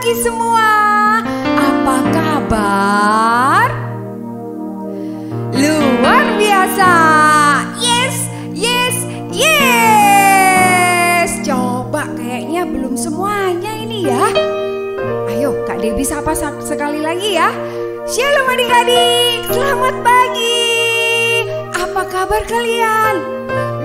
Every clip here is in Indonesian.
pagi semua. Apa kabar? Luar biasa. Yes, yes, yes. Coba kayaknya belum semuanya ini ya. Ayo Kak Debbie sapa sekali lagi ya. Shalom adik-adik, selamat pagi. Apa kabar kalian?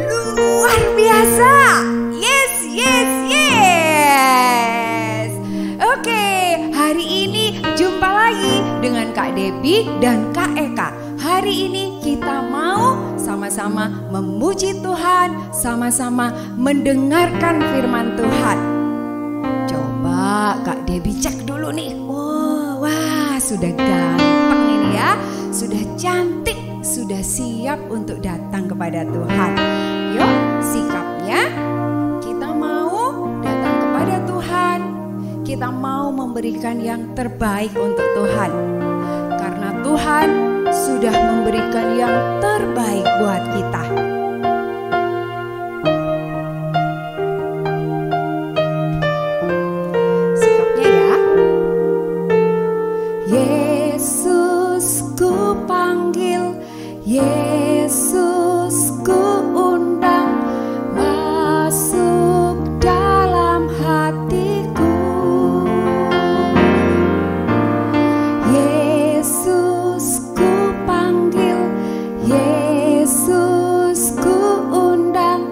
Luar biasa. Yes, yes, yes. Oke, hari ini jumpa lagi dengan Kak Debbie dan Kak Eka. Hari ini kita mau sama-sama memuji Tuhan, sama-sama mendengarkan firman Tuhan. Coba Kak Debbie cek dulu nih. Wah, sudah ganteng ini ya. Sudah cantik, sudah siap untuk datang kepada Tuhan. Yuk, sikapnya kita mau datang kepada Tuhan. Kita mau memberikan yang terbaik untuk Tuhan. Karena Tuhan sudah memberikan yang terbaik buat kita. Sikapnya ya. Yesus ku panggil, Yesus ku undang, masuk dalam hatiku. Yesus ku panggil, Yesus ku undang,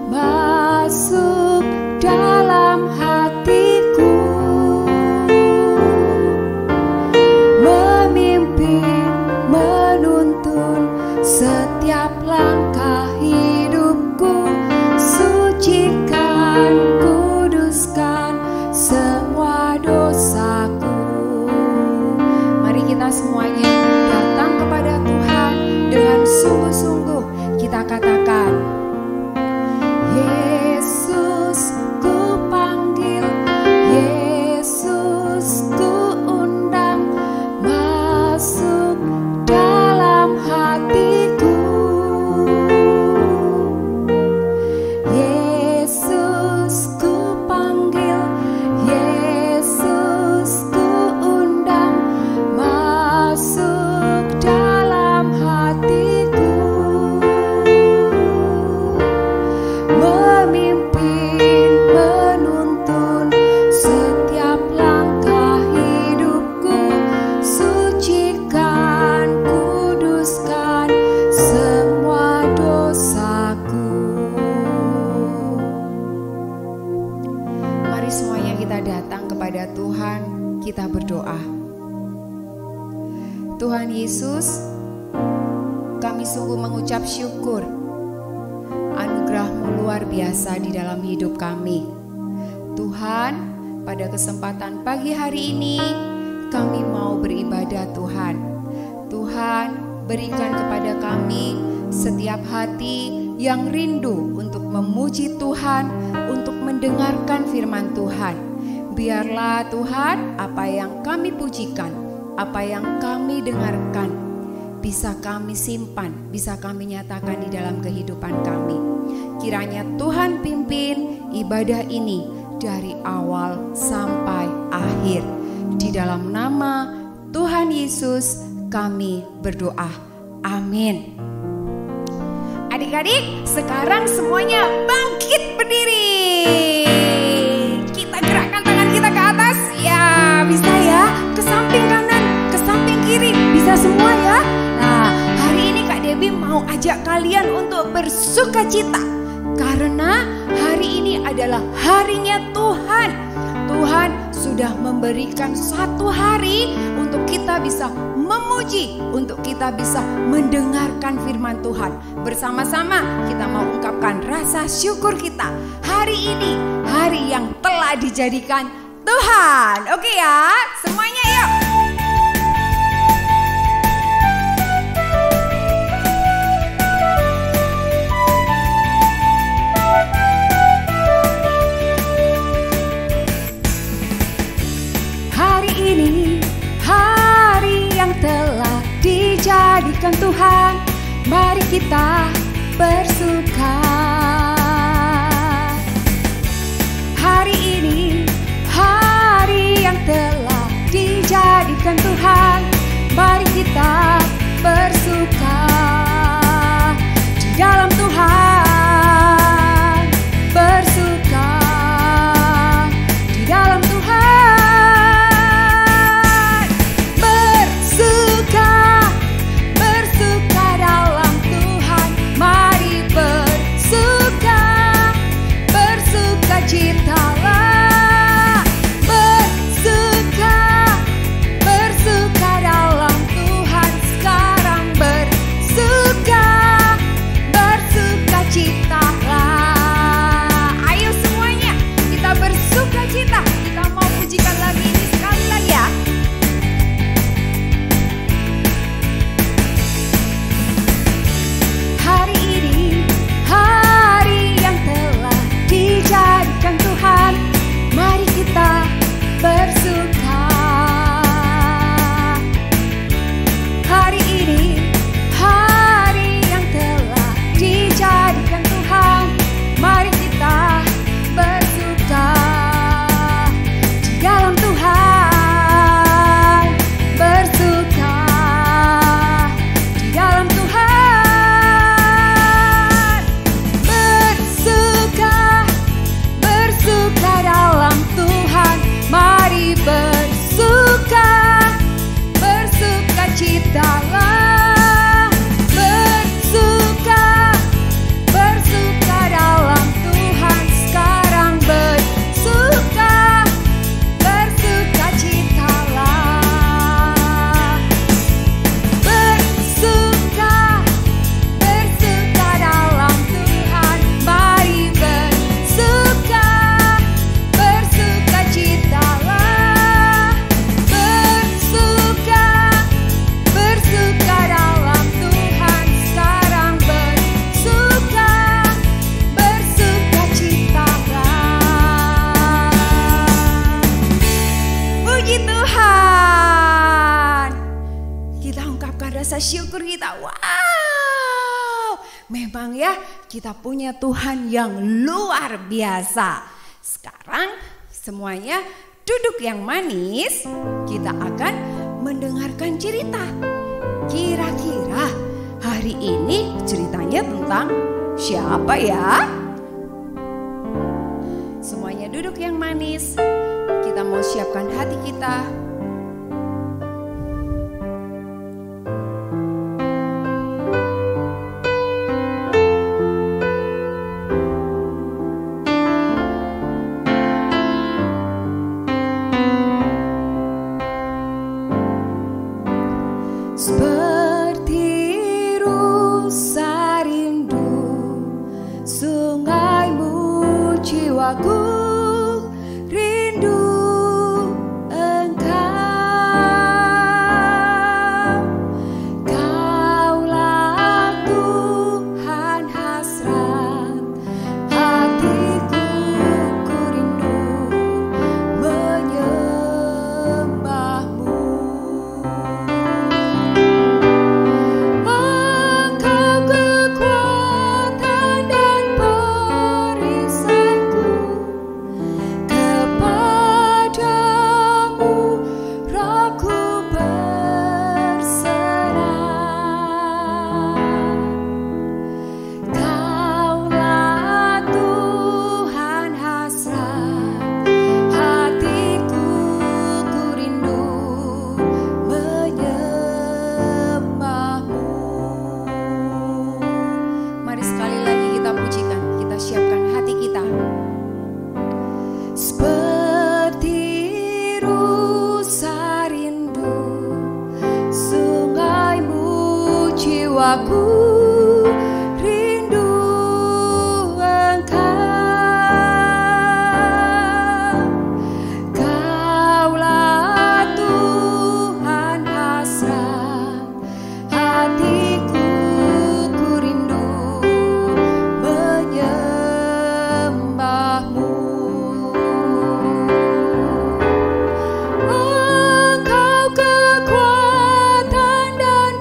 masuk dalam hatiku. Memimpin, menuntun setiap langkah hidupku, sucikan, kuduskan semua dosaku. Mari kita semuanya datang kepada Tuhan dengan sungguh-sungguh. Kita katakan, Yesus ku panggil, Yesus ku undang, masuk dalam hatiku. Yesus ku panggil, Yesus ku undang, masuk dalam hatiku. Memimpin, menuntun setiap langkah hidupku, sucikan, kuduskan semua dosaku. Mari semuanya kita datang kepada Tuhan, kita berdoa. Tuhan Yesus, kami sungguh mengucap syukur anugerah-Mu luar biasa di dalam hidup kami. Tuhan, pada kesempatan pagi hari ini kami mau beribadah Tuhan. Tuhan, berikan kepada kami setiap hati yang rindu untuk memuji Tuhan, untuk mendengarkan firman Tuhan. Biarlah Tuhan, apa yang kami pujikan, apa yang kami dengarkan, bisa kami simpan, bisa kami nyatakan di dalam kehidupan kami. Kiranya Tuhan pimpin ibadah ini dari awal sampai akhir. Di dalam nama Tuhan Yesus kami berdoa. Amin. Adik-adik, sekarang semuanya bangkit berdiri. Kita gerakkan tangan kita ke atas. Ya, bisa ya. Ke samping kanan, ke samping kiri. Bisa semua ya. Nah, hari ini Kak Debbie mau ajak kalian untuk bersukacita. Karena hari ini adalah harinya Tuhan. Tuhan sudah memberikan satu hari untuk kita bisa memuji, untuk kita bisa mendengarkan firman Tuhan. Bersama-sama kita mau ungkapkan rasa syukur kita. Hari ini, hari yang telah dijadikan Tuhan. Oke ya, semuanya yuk. Hari ini, hari yang telah dijadikan Tuhan. Mari kita bersuka. Hari ini, hari yang telah bersyukur kita. Wow, memang ya kita punya Tuhan yang luar biasa. Sekarang semuanya duduk yang manis. Kita akan mendengarkan cerita. Kira-kira hari ini ceritanya tentang siapa ya? Semuanya duduk yang manis. Kita mau siapkan hati kita. Seperti rusa rindu, sungaimu jiwaku rindu Engkau. Kaulah Tuhan hasrat hatiku, ku rindu menyembahmu. Aku rindu Engkau. Kaulah Tuhan hasrat hatiku, ku rindu menyembahmu. Engkau kekuatan dan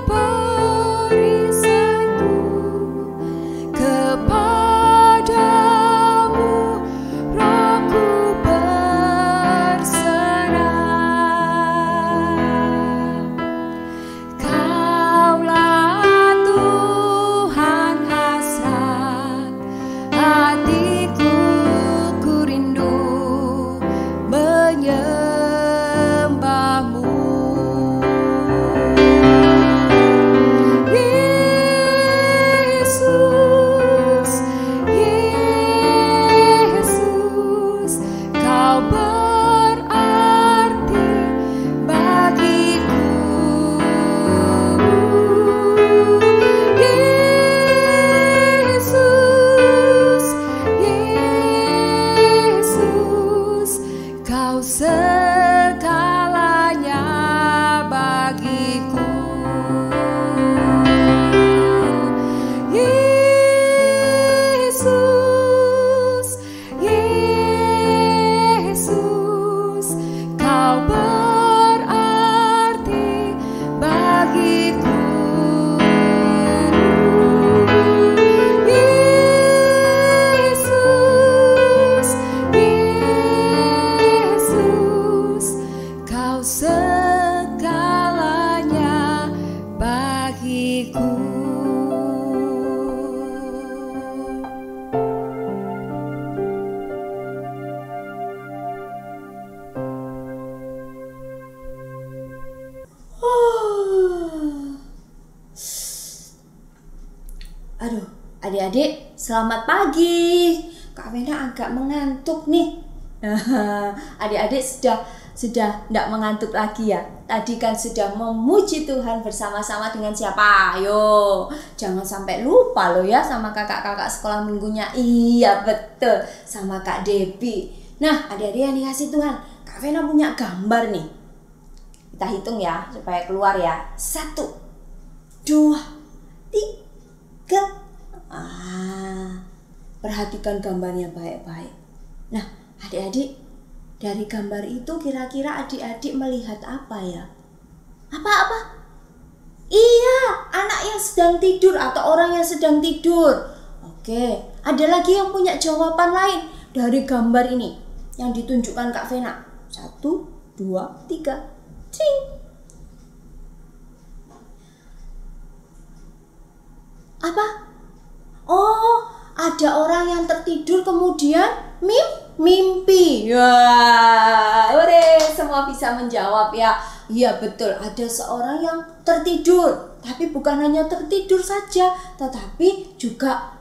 Aduh, adik-adik, selamat pagi. Kak Vena agak mengantuk nih. Adik-adik sudah tidak mengantuk lagi ya. Tadi kan sudah memuji Tuhan bersama-sama dengan siapa? Ayo, jangan sampai lupa loh ya sama kakak-kakak sekolah minggunya. Iya betul, sama Kak Debbie. Nah, adik-adik yang dikasih Tuhan, Kak Vena punya gambar nih. Kita hitung ya supaya keluar ya. 1, 2, 3. Perhatikan gambarnya baik-baik. Nah, adik-adik, dari gambar itu kira-kira adik-adik melihat apa ya? Apa? Iya, anak yang sedang tidur atau orang yang sedang tidur. Oke, ada lagi yang punya jawaban lain dari gambar ini yang ditunjukkan Kak Vena. 1, 2, 3. Cing. Apa? Oh, ada orang yang tertidur kemudian mimpi. Wah, semua bisa menjawab ya. Iya betul, ada seorang yang tertidur. Tapi bukan hanya tertidur saja, tetapi juga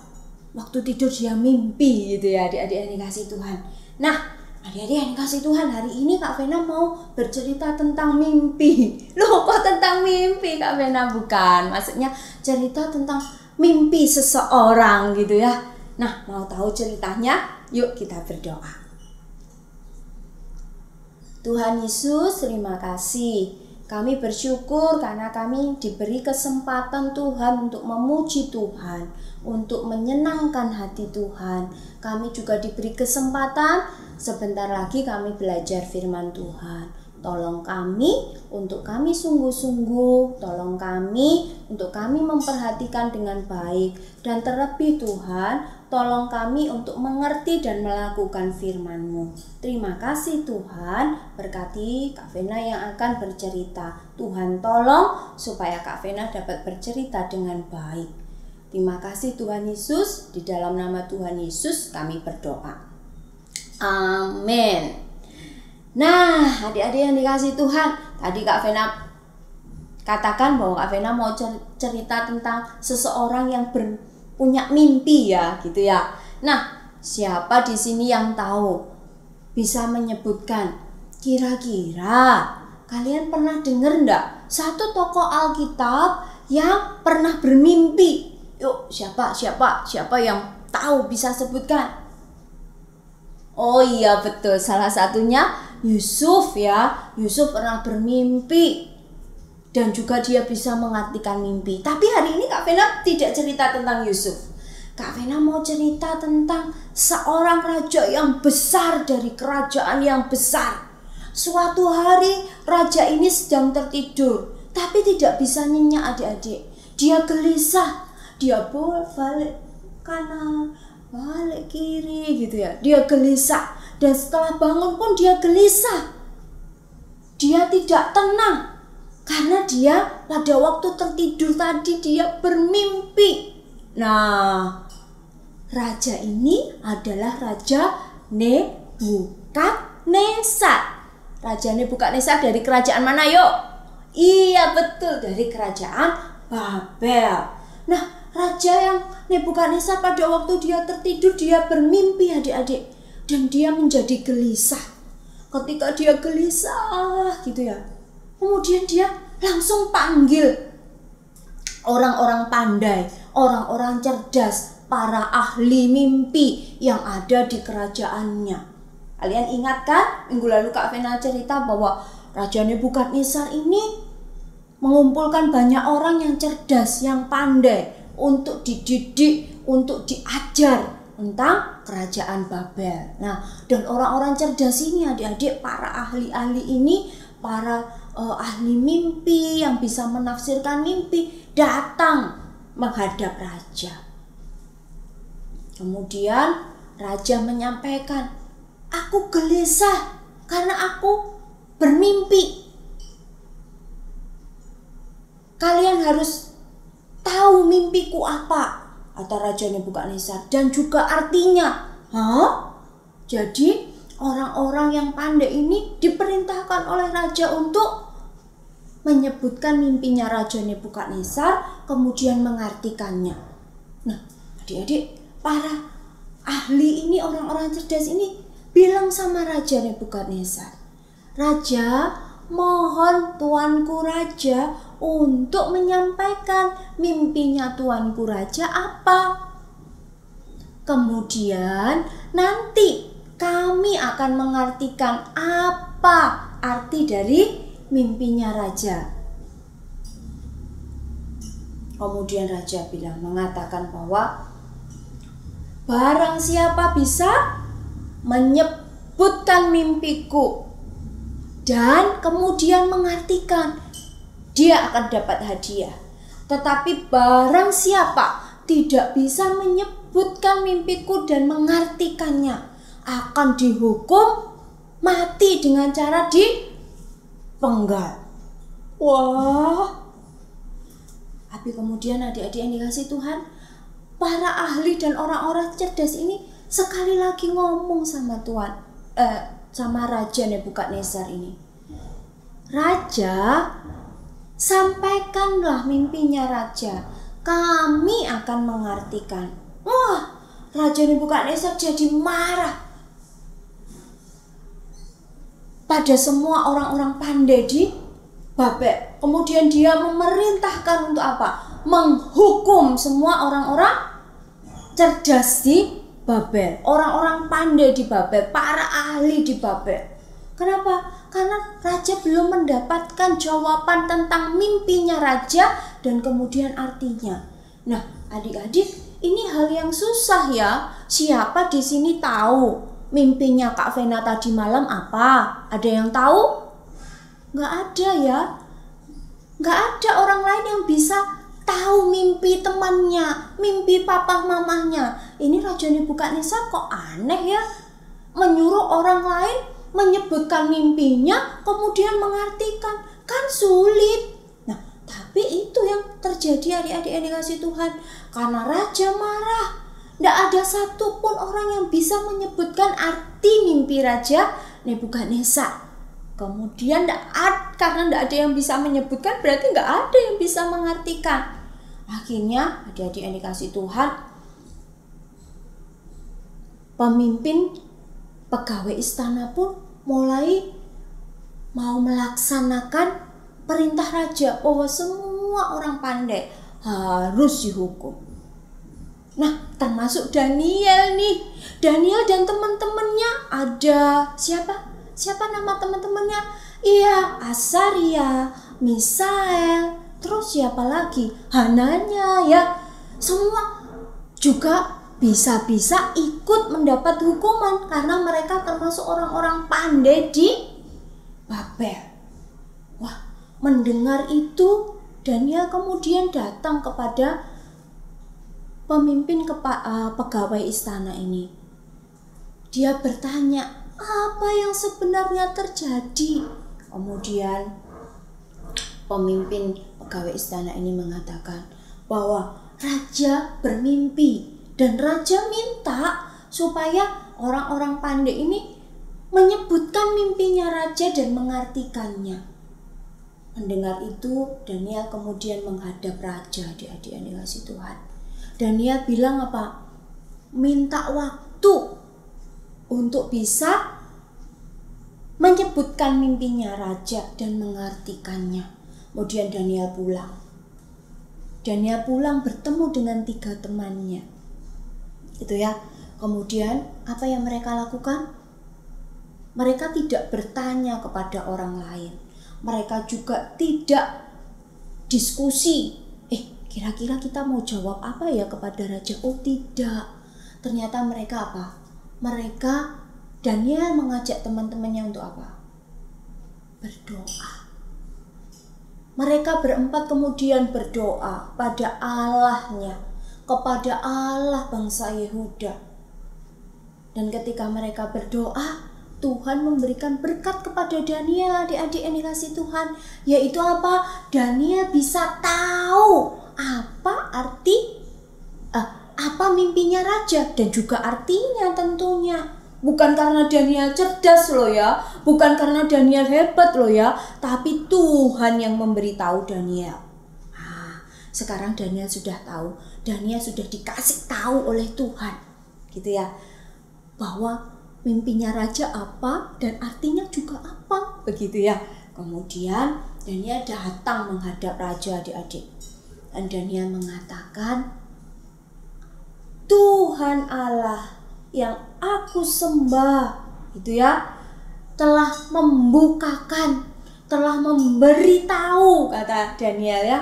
waktu tidur dia mimpi gitu ya, adik-adik yang dikasih Tuhan. Nah, adik-adik yang dikasih Tuhan, hari ini Kak Vena mau bercerita tentang mimpi. Loh, kok tentang mimpi Kak Vena? Bukan, maksudnya cerita tentang mimpi seseorang gitu ya. Nah, mau tahu ceritanya? Yuk kita berdoa. Tuhan Yesus, terima kasih. Kami bersyukur karena kami diberi kesempatan Tuhan untuk memuji Tuhan, untuk menyenangkan hati Tuhan. Kami juga diberi kesempatan, sebentar lagi kami belajar firman Tuhan. Tolong kami untuk kami sungguh-sungguh, tolong kami untuk kami memperhatikan dengan baik. Dan terlebih Tuhan, tolong kami untuk mengerti dan melakukan firman-Mu. Terima kasih Tuhan, berkati Kak Vena yang akan bercerita. Tuhan tolong supaya Kak Vena dapat bercerita dengan baik. Terima kasih Tuhan Yesus, di dalam nama Tuhan Yesus kami berdoa. Amin. Nah, adik-adik yang dikasih Tuhan, tadi Kak Vena katakan bahwa Kak Vena mau cerita tentang seseorang yang punya mimpi ya, gitu ya. Nah, siapa di sini yang tahu bisa menyebutkan kira-kira kalian pernah dengar enggak satu tokoh Alkitab yang pernah bermimpi? Yuk, siapa yang tahu bisa sebutkan? Oh iya betul, salah satunya Yusuf ya. Yusuf pernah bermimpi dan juga dia bisa mengartikan mimpi. Tapi hari ini Kak Vena tidak cerita tentang Yusuf. Kak Vena mau cerita tentang seorang raja yang besar dari kerajaan yang besar. Suatu hari raja ini sedang tertidur, tapi tidak bisa nyenyak adik-adik. Dia gelisah, dia balik kanan, balik kiri gitu ya. Dia gelisah. Dan setelah bangun pun dia gelisah. Dia tidak tenang. Karena dia pada waktu tertidur tadi dia bermimpi. Nah, raja ini adalah Raja Nebukadnezar. Raja Nebukadnezar dari kerajaan mana yuk? Iya betul, dari kerajaan Babel. Nah, raja yang Nebukadnezar pada waktu dia tertidur dia bermimpi adik-adik. Dan dia menjadi gelisah. Ketika dia gelisah gitu ya, kemudian dia langsung panggil orang-orang pandai, orang-orang cerdas, para ahli mimpi yang ada di kerajaannya. Kalian ingat kan? Minggu lalu Kak Vena cerita bahwa Raja Nebukadnezar ini mengumpulkan banyak orang yang cerdas, yang pandai untuk dididik, untuk diajar tentang kerajaan Babel. Nah, dan orang-orang cerdas ini adik-adik, para ahli-ahli ini, para ahli mimpi yang bisa menafsirkan mimpi, datang menghadap raja. Kemudian raja menyampaikan, aku gelisah karena aku bermimpi. Kalian harus tahu mimpiku apa, kata Raja Nebukadnezar, dan juga artinya. Jadi orang-orang yang pandai ini diperintahkan oleh raja untuk menyebutkan mimpinya Raja Nebukadnezar, kemudian mengartikannya. Nah, adik-adik, para ahli ini, orang-orang cerdas ini bilang sama Raja Nebukadnezar, Raja, mohon tuanku raja untuk menyampaikan mimpinya tuanku raja apa. Kemudian nanti kami akan mengartikan apa arti dari mimpinya raja. Kemudian raja mengatakan bahwa barang siapa bisa menyebutkan mimpiku dan kemudian mengartikan, dia akan dapat hadiah. Tetapi barang siapa tidak bisa menyebutkan mimpiku dan mengartikannya akan dihukum mati dengan cara dipenggal. Wah. Tapi kemudian adik-adik yang dikasih Tuhan, para ahli dan orang-orang cerdas ini sekali lagi ngomong sama Tuhan, sama Raja Nebukadnezar ini. Raja, sampaikanlah mimpinya Raja, kami akan mengartikan. Wah, Raja Nebukadnezar jadi marah pada semua orang-orang pandai di Babel. Kemudian dia memerintahkan untuk apa? Menghukum semua orang-orang cerdas di Babel, orang-orang pandai di Babel, para ahli di Babel. Kenapa? Karena raja belum mendapatkan jawaban tentang mimpinya raja dan kemudian artinya. Nah, adik-adik, ini hal yang susah ya. Siapa di sini tahu mimpinya Kak Vena tadi malam apa? Ada yang tahu? Nggak ada ya. Nggak ada orang lain yang bisa tahu mimpi temannya, mimpi papa mamahnya. Ini Raja Nebukadnezar kok aneh ya, menyuruh orang lain menyebutkan mimpinya kemudian mengartikan, kan sulit. Nah, tapi itu yang terjadi adik-adik yang dikasih Tuhan. Karena raja marah, tidak ada satupun orang yang bisa menyebutkan arti mimpi Raja Nebukadnezar. Kemudian karena tidak ada yang bisa menyebutkan, berarti nggak ada yang bisa mengartikan. Akhirnya adik-adik yang dikasih Tuhan, pemimpin pegawai istana pun mulai mau melaksanakan perintah raja bahwa semua orang pandai harus dihukum. Nah, termasuk Daniel nih. Daniel dan teman-temannya, ada siapa? Siapa nama teman-temannya? Iya, Asaria, Misael, terus siapa lagi? Hananya ya. Semua juga bisa-bisa ikut mendapat hukuman karena mereka termasuk orang-orang pandai di Babel. Wah, mendengar itu Daniel kemudian datang kepada pemimpin pegawai istana ini. Dia bertanya, apa yang sebenarnya terjadi? Kemudian pemimpin pegawai istana ini mengatakan bahwa raja bermimpi dan raja minta supaya orang-orang pandai ini menyebutkan mimpinya raja dan mengartikannya. Mendengar itu, Daniel kemudian menghadap raja, adik-adik yang dikasih Tuhan. Daniel bilang apa? Minta waktu untuk bisa menyebutkan mimpinya raja dan mengartikannya. Kemudian Daniel pulang. Daniel pulang bertemu dengan 3 temannya. Itu ya. Kemudian apa yang mereka lakukan? Mereka tidak bertanya kepada orang lain. Mereka juga tidak diskusi. Kira-kira kita mau jawab apa ya kepada raja? Oh, tidak. Ternyata mereka apa? Mereka, Daniel mengajak teman-temannya untuk apa? Berdoa. Mereka berempat kemudian berdoa pada Allahnya, kepada Allah bangsa Yehuda. Dan ketika mereka berdoa, Tuhan memberikan berkat kepada Daniel, adik-adik yang dikasih Tuhan. Yaitu apa? Daniel bisa tahu apa arti, apa mimpinya raja dan juga artinya tentunya. Bukan karena Daniel cerdas loh ya, bukan karena Daniel hebat loh ya, tapi Tuhan yang memberitahu Daniel. Sekarang Daniel sudah tahu, Daniel sudah dikasih tahu oleh Tuhan, gitu ya, bahwa mimpinya raja apa dan artinya juga apa, begitu ya. Kemudian Daniel datang menghadap raja, adik-adik, dan Daniel mengatakan, Tuhan Allah yang aku sembah, itu ya, telah membukakan, telah memberitahu, kata Daniel ya,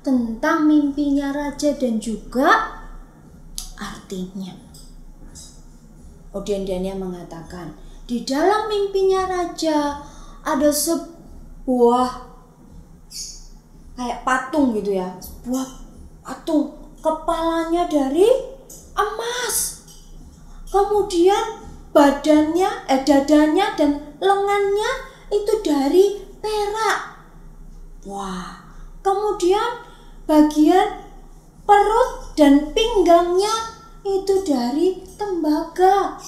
tentang mimpinya raja dan juga artinya. Kemudian Daniel mengatakan, di dalam mimpinya raja ada sebuah kayak patung gitu ya, sebuah patung, kepalanya dari emas. Kemudian dadanya dan lengannya itu dari perak. Wah, kemudian bagian perut dan pinggangnya itu dari tembaga.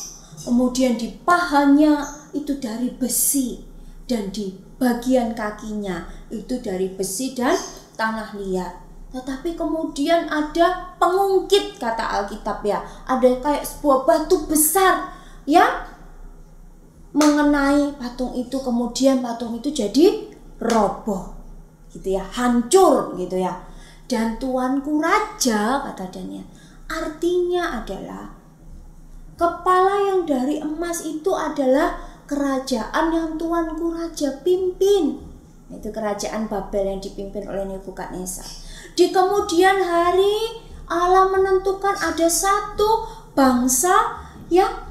Kemudian di pahanya itu dari besi, dan di bagian kakinya itu dari besi dan tanah liat. Tetapi kemudian ada pengungkit, kata Alkitab ya. Ada kayak sebuah batu besar yang mengenai patung itu, kemudian patung itu jadi roboh gitu ya, hancur gitu ya. Dan Tuanku Raja, kata Daniel, artinya adalah kepala yang dari emas itu adalah kerajaan yang Tuanku Raja pimpin. Itu kerajaan Babel yang dipimpin oleh Nebukadnezar. Di kemudian hari Allah menentukan ada satu bangsa yang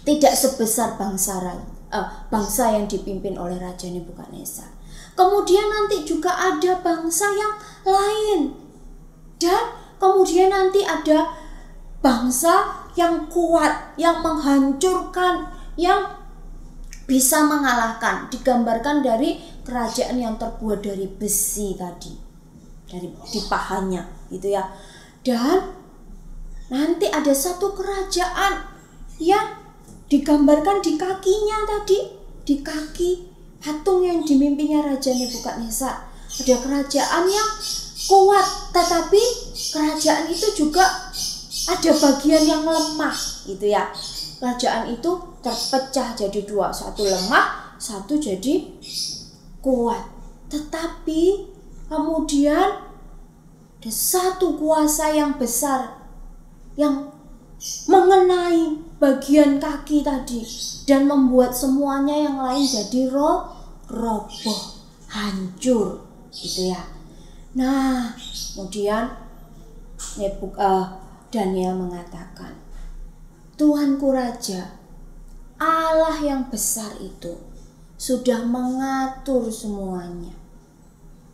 tidak sebesar bangsa yang dipimpin oleh Raja Nebukadnezar. Kemudian nanti juga ada bangsa yang lain. Dan kemudian nanti ada bangsa yang kuat, yang menghancurkan, yang bisa mengalahkan. Digambarkan dari kerajaan yang terbuat dari besi tadi, di pahanya gitu ya. Dan nanti ada satu kerajaan yang digambarkan di kakinya tadi, di kaki patung yang dimimpinya Raja Nebukadnezar. Ada kerajaan yang kuat, tetapi kerajaan itu juga ada bagian yang lemah gitu ya. Kerajaan itu terpecah jadi dua, satu lemah, satu jadi kuat. Tetapi kemudian ada satu kuasa yang besar yang mengenai bagian kaki tadi dan membuat semuanya yang lain jadi roboh, hancur gitu ya. Nah, kemudian Daniel mengatakan, Tuanku Raja, Allah yang besar itu sudah mengatur semuanya.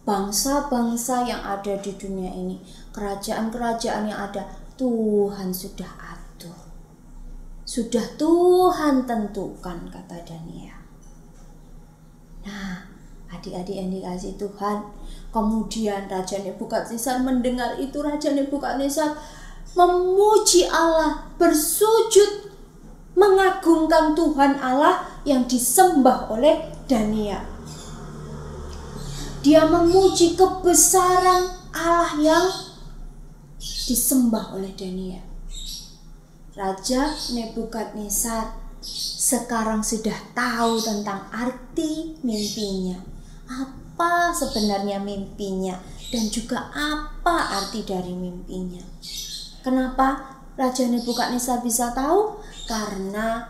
Bangsa-bangsa yang ada di dunia ini, kerajaan-kerajaan yang ada, Tuhan sudah atur. Sudah Tuhan tentukan, kata Daniel. Nah, adik-adik yang dikasih Tuhan, kemudian Raja Nebukadnezar mendengar itu. Raja Nebukadnezar memuji Allah, bersujud, mengagungkan Tuhan Allah yang disembah oleh Daniel. Dia memuji kebesaran Allah yang disembah oleh Daniel. Raja Nebukadnezar sekarang sudah tahu tentang arti mimpinya. Apa sebenarnya mimpinya dan juga apa arti dari mimpinya. Kenapa Raja Nebukadnezar bisa tahu? Karena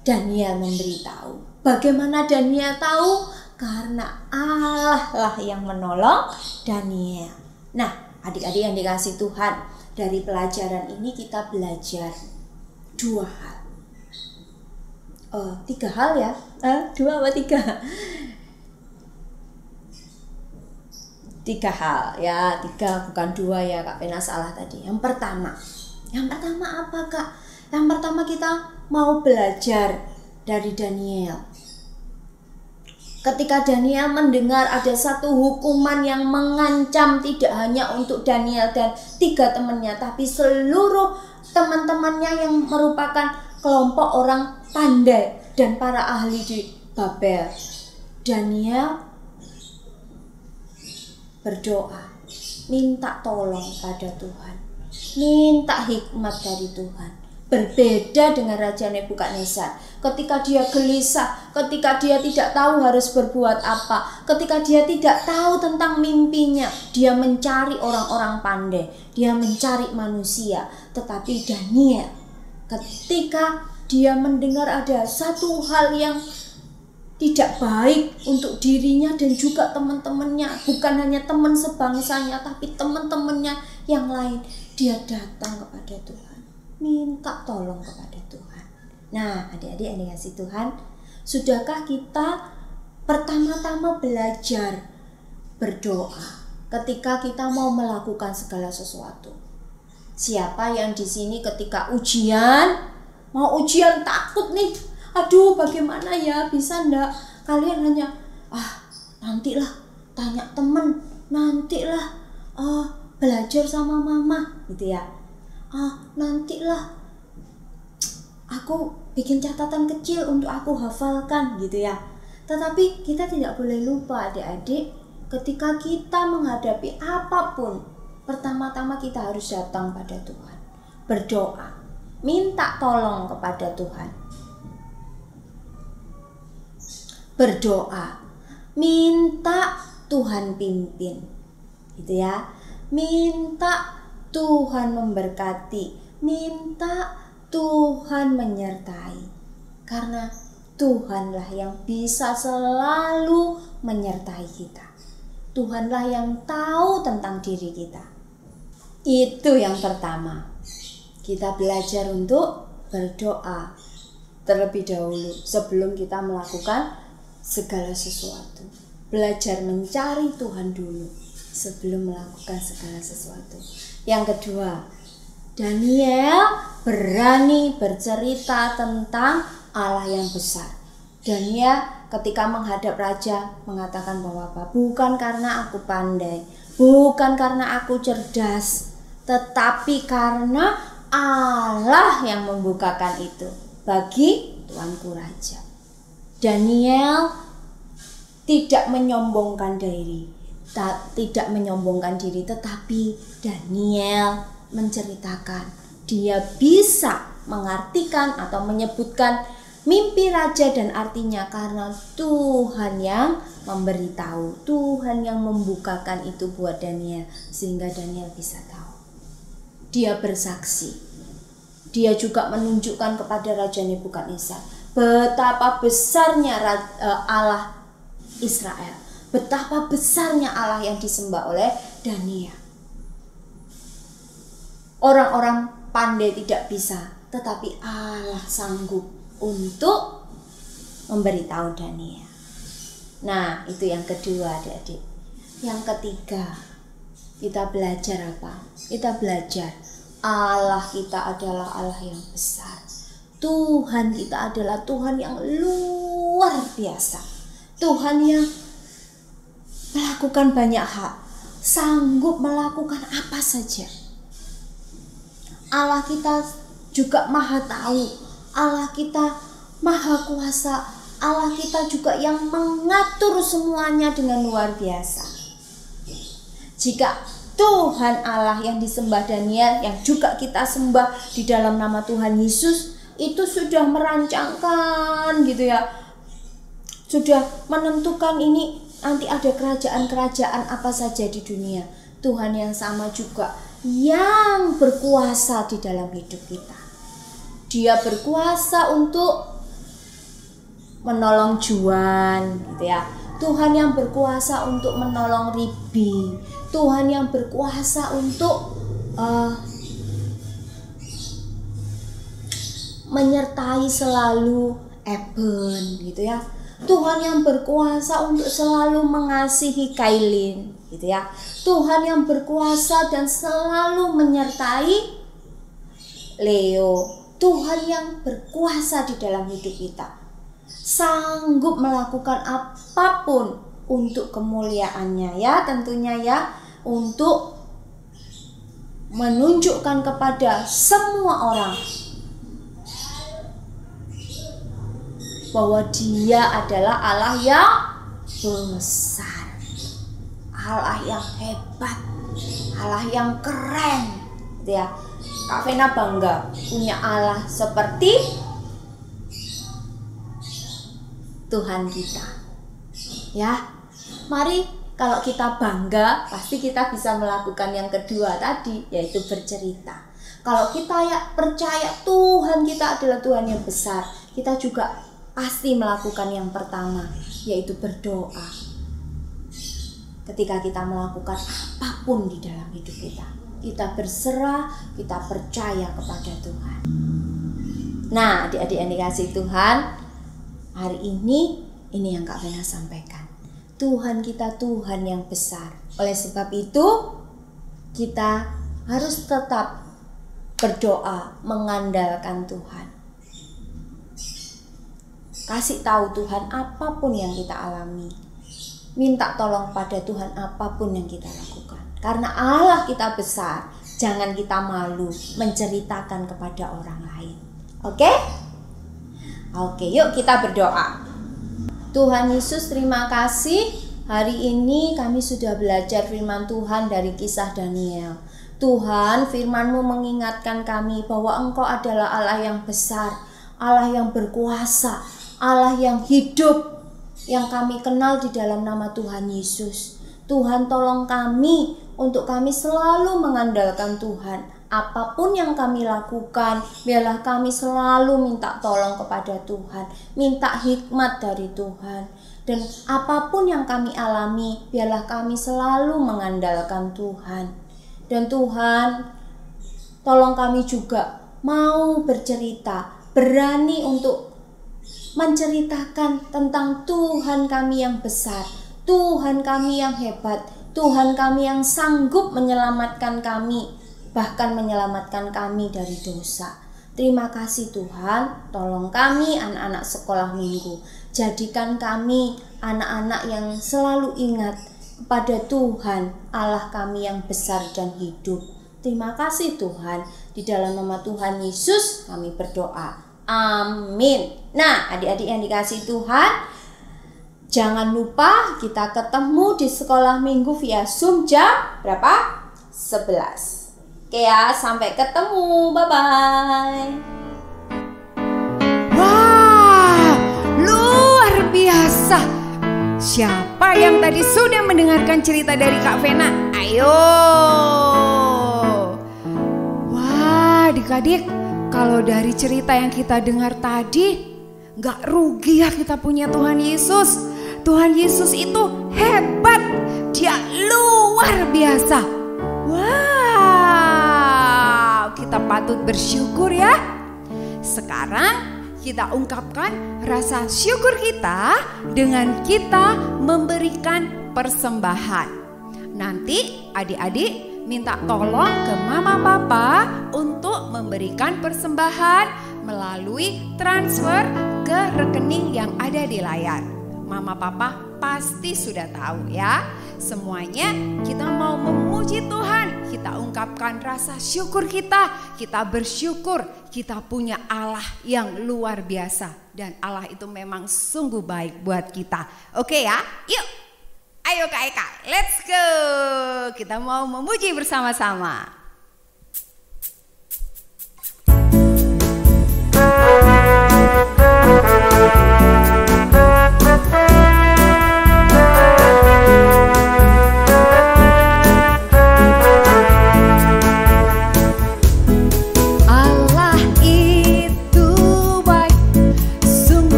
Daniel memberitahu. Bagaimana Daniel tahu? Karena Allah lah yang menolong Daniel. Nah, adik-adik yang dikasih Tuhan, dari pelajaran ini kita belajar 2 hal. 3 hal ya? 2 apa 3? 3 hal ya, 3 bukan 2 ya, Kak Pena salah tadi. Yang pertama apa Kak? Yang pertama kita mau belajar dari Daniel. Ketika Daniel mendengar ada satu hukuman yang mengancam tidak hanya untuk Daniel dan 3 temannya, tapi seluruh teman-temannya yang merupakan kelompok orang pandai dan para ahli di Babel. Daniel berdoa, minta tolong pada Tuhan, minta hikmat dari Tuhan. Berbeda dengan Raja Nebukadnezar. Ketika dia gelisah, ketika dia tidak tahu harus berbuat apa, ketika dia tidak tahu tentang mimpinya, dia mencari orang-orang pandai, dia mencari manusia. Tetapi Daniel, ketika dia mendengar ada satu hal yang tidak baik untuk dirinya dan juga teman-temannya, bukan hanya teman sebangsanya tapi teman-temannya yang lain, dia datang kepada Tuhan, minta tolong kepada Tuhan. Nah, adik-adik yang dikasih Tuhan, sudahkah kita pertama-tama belajar berdoa? ketika kita mau melakukan segala sesuatu. Siapa yang di sini ketika mau ujian takut nih, aduh bagaimana ya, bisa ndak? Kalian hanya nantilah tanya temen, nantilah belajar sama mama gitu ya, nantilah aku bikin catatan kecil untuk aku hafalkan gitu ya. Tetapi kita tidak boleh lupa adik-adik, ketika kita menghadapi apapun, pertama-tama kita harus datang pada Tuhan, berdoa, minta tolong kepada Tuhan, berdoa, minta Tuhan pimpin gitu ya, minta Tuhan memberkati, minta Tuhan menyertai, karena Tuhanlah yang bisa selalu menyertai kita. Tuhanlah yang tahu tentang diri kita. Itu yang pertama. Kita belajar untuk berdoa terlebih dahulu sebelum kita melakukan segala sesuatu. Belajar mencari Tuhan dulu sebelum melakukan segala sesuatu. Yang kedua, Daniel berani bercerita tentang Allah yang besar. Daniel ketika menghadap raja mengatakan bahwa bukan karena aku pandai, bukan karena aku cerdas, tetapi karena Allah yang membukakan itu bagi tuanku raja. Daniel tidak menyombongkan diri, tetapi Daniel menceritakan dia bisa mengartikan atau menyebutkan mimpi raja dan artinya karena Tuhan yang memberitahu, Tuhan yang membukakan itu buat Daniel sehingga Daniel bisa tahu. Dia bersaksi. Dia juga menunjukkan kepada Raja Nebukadnezar betapa besarnya Allah Israel, betapa besarnya Allah yang disembah oleh Daniel. Orang-orang pandai tidak bisa, tetapi Allah sanggup untuk memberitahu Daniel. Nah, itu yang kedua adik-adik. Yang ketiga, kita belajar apa? Kita belajar Allah kita adalah Allah yang besar. Tuhan kita adalah Tuhan yang luar biasa. Tuhan yang melakukan banyak hal, sanggup melakukan apa saja. Allah kita juga maha tahu. Allah kita maha kuasa. Allah kita juga yang mengatur semuanya dengan luar biasa. Jika Tuhan Allah yang disembah Daniel, yang juga kita sembah di dalam nama Tuhan Yesus, itu sudah merancangkan gitu ya, sudah menentukan ini nanti ada kerajaan-kerajaan apa saja di dunia. Tuhan yang sama juga yang berkuasa di dalam hidup kita. Dia berkuasa untuk menolong Juan gitu ya. Tuhan yang berkuasa untuk menolong Ribi. Tuhan yang berkuasa untuk menyertai selalu Eben gitu ya. Tuhan yang berkuasa untuk selalu mengasihi Kailin gitu ya. Tuhan yang berkuasa dan selalu menyertai Leo. Tuhan yang berkuasa di dalam hidup kita, sanggup melakukan apapun untuk kemuliaannya ya, tentunya ya, untuk menunjukkan kepada semua orang bahwa Dia adalah Allah yang besar, Allah yang hebat, Allah yang keren gitu ya. Kak Vena bangga punya Allah seperti Tuhan kita. Ya, mari kalau kita bangga, pasti kita bisa melakukan yang kedua tadi, yaitu bercerita. Kalau kita ya percaya Tuhan kita adalah Tuhan yang besar, kita juga pasti melakukan yang pertama, yaitu berdoa. Ketika kita melakukan apapun di dalam hidup kita, kita berserah, kita percaya kepada Tuhan. Nah, adik-adik yang dikasihi Tuhan, hari ini yang Kak Vena sampaikan. Tuhan kita Tuhan yang besar. Oleh sebab itu, kita harus tetap berdoa, mengandalkan Tuhan. Kasih tahu Tuhan apapun yang kita alami. Minta tolong pada Tuhan apapun yang kita lakukan. Karena Allah kita besar, jangan kita malu menceritakan kepada orang lain. Oke? Oke, yuk kita berdoa. Tuhan Yesus, terima kasih. Hari ini kami sudah belajar firman Tuhan dari kisah Daniel. Tuhan, firman-Mu mengingatkan kami bahwa Engkau adalah Allah yang besar, Allah yang berkuasa, Allah yang hidup, yang kami kenal di dalam nama Tuhan Yesus. Tuhan, tolong kami untuk kami selalu mengandalkan Tuhan. Apapun yang kami lakukan, biarlah kami selalu minta tolong kepada Tuhan, minta hikmat dari Tuhan. Dan apapun yang kami alami, biarlah kami selalu mengandalkan Tuhan. Dan Tuhan, tolong kami juga mau bercerita, berani untuk menceritakan tentang Tuhan kami yang besar, Tuhan kami yang hebat, Tuhan kami yang sanggup menyelamatkan kami, bahkan menyelamatkan kami dari dosa. Terima kasih Tuhan, tolong kami anak-anak sekolah minggu. Jadikan kami anak-anak yang selalu ingat kepada Tuhan, Allah kami yang besar dan hidup. Terima kasih Tuhan, di dalam nama Tuhan Yesus kami berdoa. Amin. Nah, adik-adik yang dikasihi Tuhan, jangan lupa kita ketemu di sekolah minggu via Zoom jam berapa? 11. Oke ya, sampai ketemu. Bye-bye. Wah, luar biasa. Siapa yang tadi sudah mendengarkan cerita dari Kak Vena? Ayo. Wah, adik-adik, kalau dari cerita yang kita dengar tadi, gak rugi ya kita punya Tuhan Yesus. Tuhan Yesus itu hebat, Dia luar biasa. Wow, kita patut bersyukur ya. Sekarang kita ungkapkan rasa syukur kita dengan kita memberikan persembahan. Nanti adik-adik minta tolong ke mama papa untuk memberikan persembahan melalui transfer ke rekening yang ada di layar. Mama papa pasti sudah tahu ya. Semuanya kita mau memuji Tuhan, kita ungkapkan rasa syukur kita bersyukur kita punya Allah yang luar biasa. Dan Allah itu memang sungguh baik buat kita. Oke ya, yuk. Ayo Kak Eka, let's go. Kita mau memuji bersama-sama.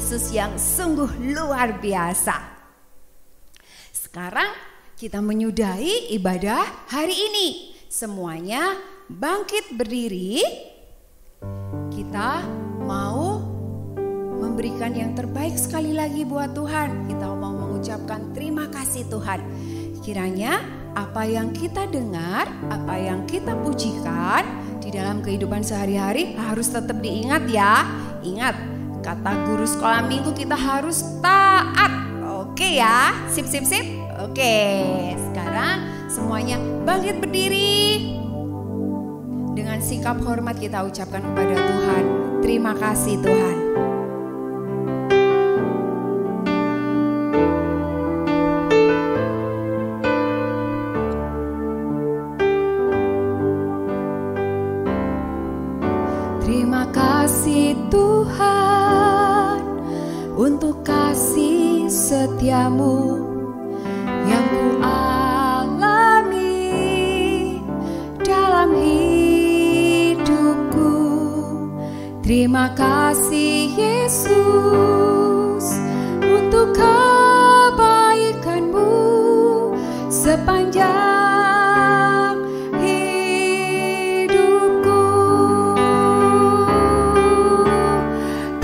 Yesus yang sungguh luar biasa. Sekarang kita menyudahi ibadah hari ini. Semuanya bangkit berdiri. Kita mau memberikan yang terbaik sekali lagi buat Tuhan. Kita mau mengucapkan terima kasih Tuhan. Kiranya apa yang kita dengar, apa yang kita pujikan di dalam kehidupan sehari-hari harus tetap diingat ya. Ingat, kata guru sekolah minggu kita harus taat. Oke ya, sip. Oke, sekarang semuanya bangkit berdiri. Dengan sikap hormat kita ucapkan kepada Tuhan, terima kasih Tuhan. Terima kasih Tuhan untuk kasih setiamu yang ku alami dalam hidupku. Terima kasih Yesus untuk kebaikanmu sepanjang hidupku.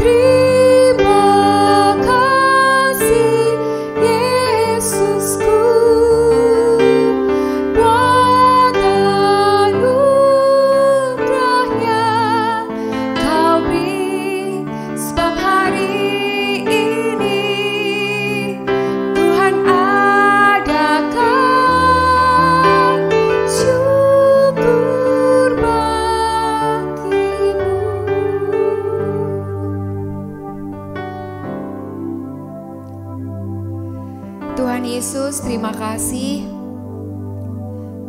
Terima kasih Yesusku buat anugerahnya kau beri, sebab hari ini Tuhan adakan syukur bagimu. Tuhan Yesus, terima kasih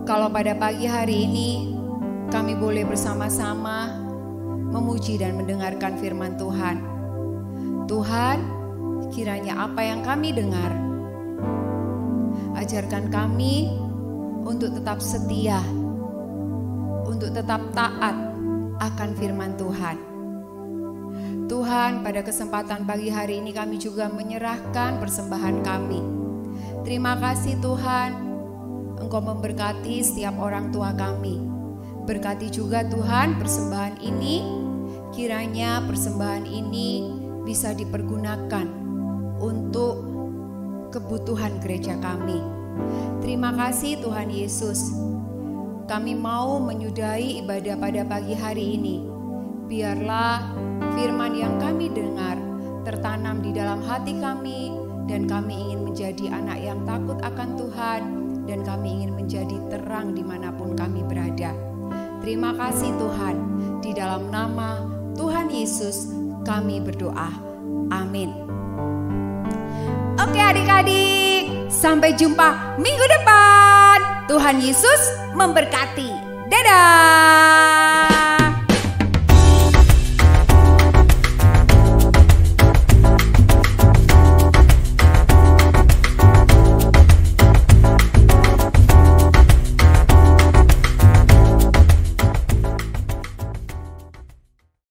kalau pada pagi hari ini kami boleh bersama-sama memuji dan mendengarkan firman Tuhan. Tuhan, kiranya apa yang kami dengar, ajarkan kami untuk tetap setia, untuk tetap taat akan firman Tuhan. Tuhan, pada kesempatan pagi hari ini kami juga menyerahkan persembahan kami. Terima kasih Tuhan, Engkau memberkati setiap orang tua kami. Berkati juga Tuhan persembahan ini, kiranya persembahan ini bisa dipergunakan untuk kebutuhan gereja kami. Terima kasih Tuhan Yesus. Kami mau menyudahi ibadah pada pagi hari ini. Biarlah firman yang kami dengar tertanam di dalam hati kami, dan kami ingin menjadi anak yang takut akan Tuhan, dan kami ingin menjadi terang dimanapun kami berada. Terima kasih Tuhan, di dalam nama Tuhan Yesus kami berdoa. Amin. Oke adik-adik, sampai jumpa minggu depan. Tuhan Yesus memberkati. Dadah.